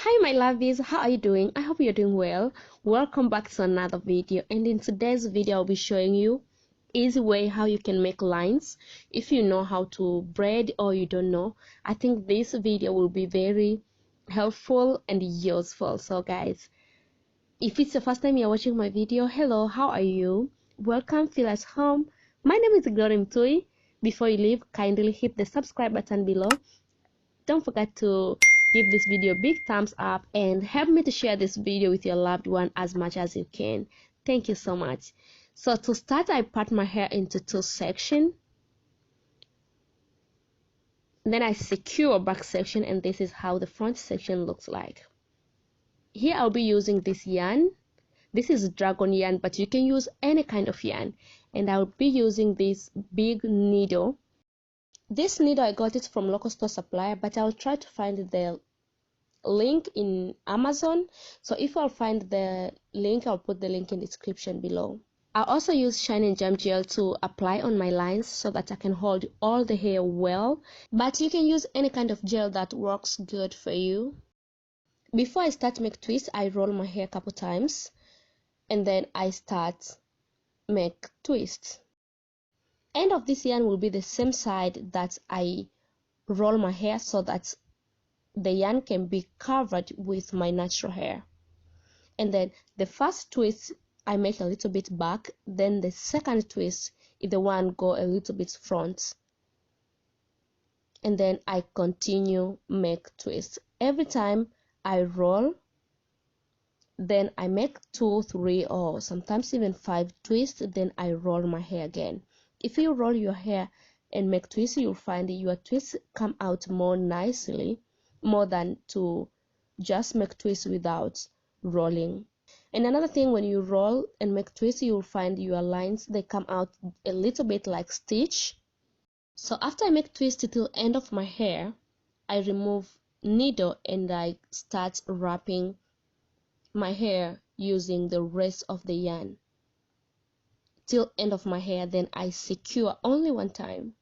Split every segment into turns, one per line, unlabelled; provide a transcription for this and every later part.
Hi my lovies, how are you doing? I hope you're doing well. Welcome back to another video, and in today's video I'll be showing you easy way how you can make lines if you know how to braid or you don't know. I think this video will be very helpful and useful. So guys, if it's the first time you're watching my video, hello, how are you? Welcome, feel at home. My name is GRWM. Before you leave, kindly hit the subscribe button below. Don't forget to give this video a big thumbs up and help me to share this video with your loved one as much as you can. Thank you so much. So to start, I part my hair into two sections. Then I secure back section, and this is how the front section looks like. Here I'll be using this yarn. This is dragon yarn, but you can use any kind of yarn. And I'll be using this big needle. This needle I got it from local store supplier, but I'll try to find the link in Amazon. So if I'll find the link, I'll put the link in the description below. I also use shine and jam gel to apply on my lines so that I can hold all the hair well, but you can use any kind of gel that works good for you. Before I start make twist, I roll my hair a couple times and then I start make twist. End of this yarn will be the same side that I roll my hair so that the yarn can be covered with my natural hair. And then the first twist I make a little bit back, then the second twist is the one go a little bit front, and then I continue make twist. Every time I roll, then I make 2, 3 or sometimes even 5 twists, then I roll my hair again. If you roll your hair and make twists, you'll find your twists come out more nicely, more than to just make twists without rolling. And another thing, when you roll and make twists, you'll find your lines, they come out a little bit like stitch. So after I make twist till end of my hair, I remove needle and I start wrapping my hair using the rest of the yarn till end of my hair. Then I secure only one time.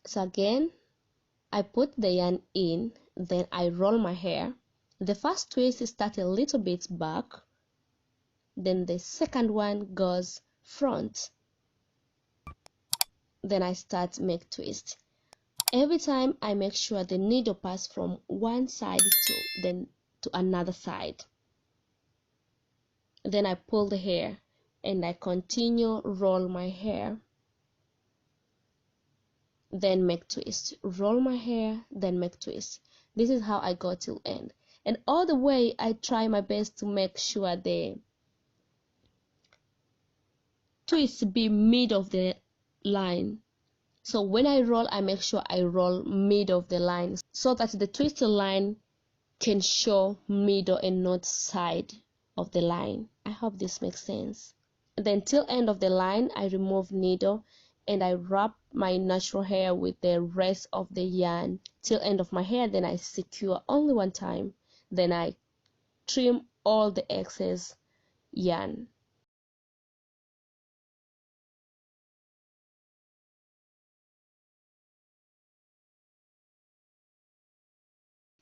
So again, I put the yarn in, then I roll my hair. The first twist starts a little bit back, then the second one goes front, then I start make twist. Every time I make sure the needle pass from one side to another side. Then I pull the hair and I continue roll my hair, then make twist, roll my hair, then make twist. This is how I go till end, and all the way I try my best to make sure the twist be mid of the line. So when I roll, I make sure I roll mid of the line so that the twist line can show middle and not side of the line. I hope this makes sense. Then till end of the line, I remove needle and I wrap my natural hair with the rest of the yarn till end of my hair. Then I secure only one time, then I trim all the excess yarn.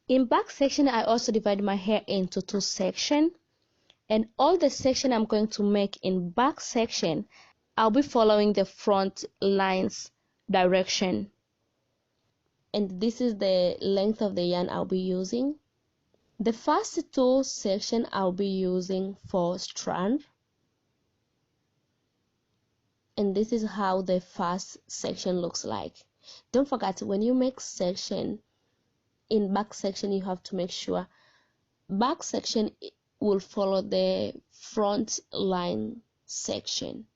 In back section, I also divide my hair into 2 sections, and all the section I'm going to make in back section, I'll be following the front lines direction. And this is the length of the yarn I'll be using. The first 2 sections I'll be using 4 strands, and this is how the first section looks like. Don't forget, when you make section in back section, you have to make sure back section will follow the front line section.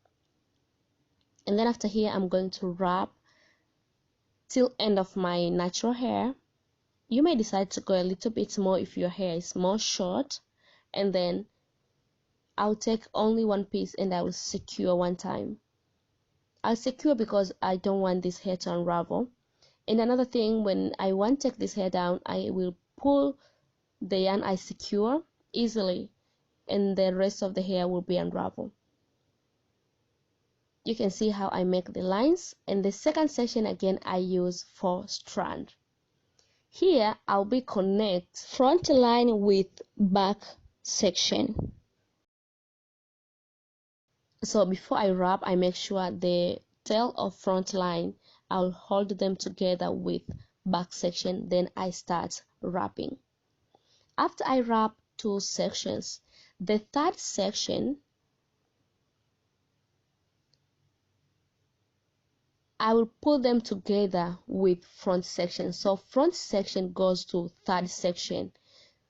And then after here, I'm going to wrap till end of my natural hair. You may decide to go a little bit more if your hair is more short, and then I'll take only one piece and I will secure one time. I'll secure because I don't want this hair to unravel. And another thing, when I want to take this hair down, I will pull the yarn I secure easily, and the rest of the hair will be unraveled. You can see how I make the lines, and the second section again I use 4 strands. Here I'll be connect front line with back section. So before I wrap, I make sure the tail of front line, I'll hold them together with back section, then I start wrapping. After I wrap 2 sections, the third section I will put them together with front section. So front section goes to third section.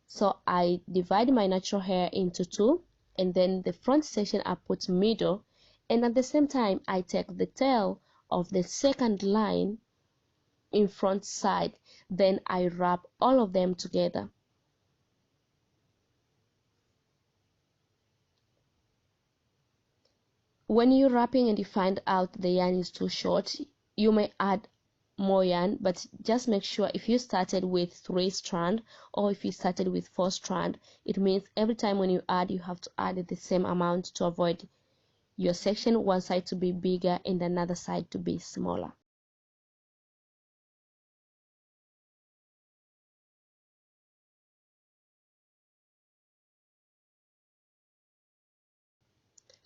So I divide my natural hair into 2, and then the front section I put middle, and at the same time I take the tail of the second line in front side, then I wrap all of them together. When you're wrapping and you find out the yarn is too short, you may add more yarn, but just make sure if you started with 3 strands or if you started with 4 strands, it means every time when you add, you have to add the same amount to avoid your section one side to be bigger and another side to be smaller.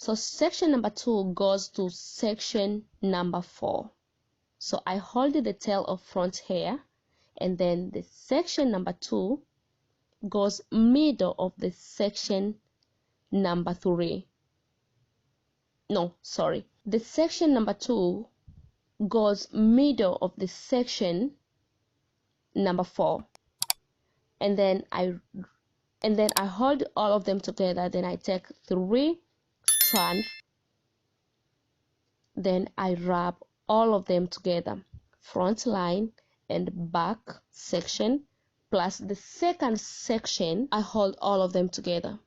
So section number 2 goes to section number 4. So I hold the tail of front hair, and then the section number 2 goes middle of the section number 3. No, sorry. The section number 2 goes middle of the section number 4. And then I hold all of them together, then I take 3 strands, then I wrap all of them together, front line and back section plus the second section, I hold all of them together.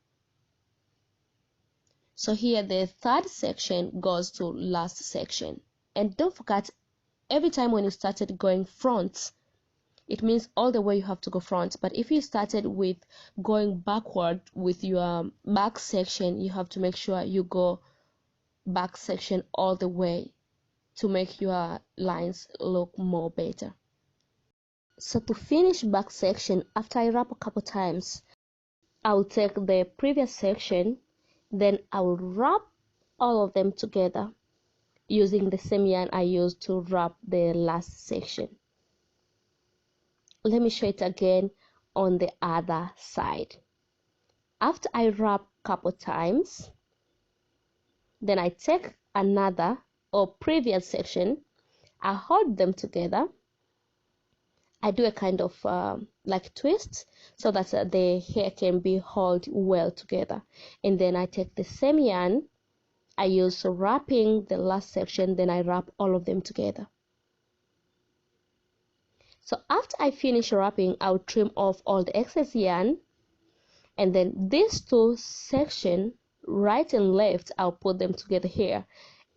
So here the third section goes to last section. And don't forget, every time when you started going front, it means all the way you have to go front. But if you started with going backward with your back section, you have to make sure you go back section all the way to make your lines look more better. So to finish back section, after I wrap a couple times, I'll take the previous section, then I'll wrap all of them together using the same yarn I used to wrap the last section. Let me show it again on the other side. After I wrap a couple times, then I take another or previous section, I hold them together, I do a kind of like twist so that the hair can be held well together, and then I take the same yarn I use wrapping the last section, then I wrap all of them together. So after I finish wrapping, I'll trim off all the excess yarn, and then these 2 sections, right and left, I'll put them together here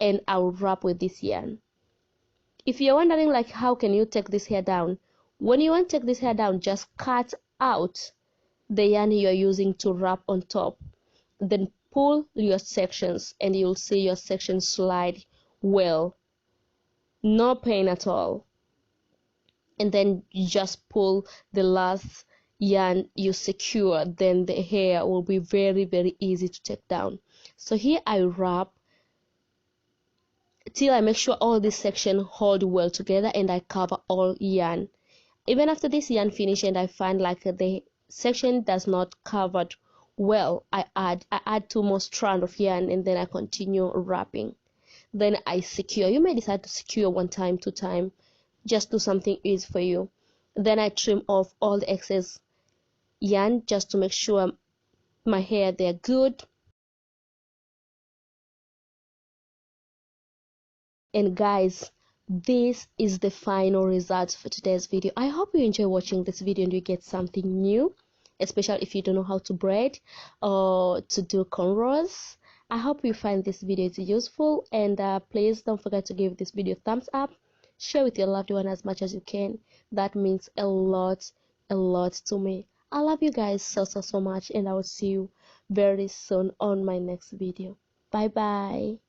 and I'll wrap with this yarn. If you're wondering like how can you take this hair down, when you want to take this hair down, just cut out the yarn you're using to wrap on top, then pull your sections and you'll see your sections slide well, no pain at all. And then you just pull the last yarn you secure, then the hair will be very, very easy to take down. So here I wrap till I make sure all this section hold well together, and I cover all yarn. Even after this yarn finish and I find like the section does not covered well, I add 2 more strands of yarn, and then I continue wrapping. Then I secure. You may decide to secure 1 time, 2 times, just do something easy for you. Then I trim off all the excess yarn just to make sure my hair they're good. And guys, this is the final result for today's video. I hope you enjoy watching this video and you get something new, especially if you don't know how to braid or to do cornrows. I hope you find this video useful, and please don't forget to give this video a thumbs up, share with your loved one as much as you can. That means a lot to me. I love you guys so much, and I will see you very soon on my next video. Bye bye.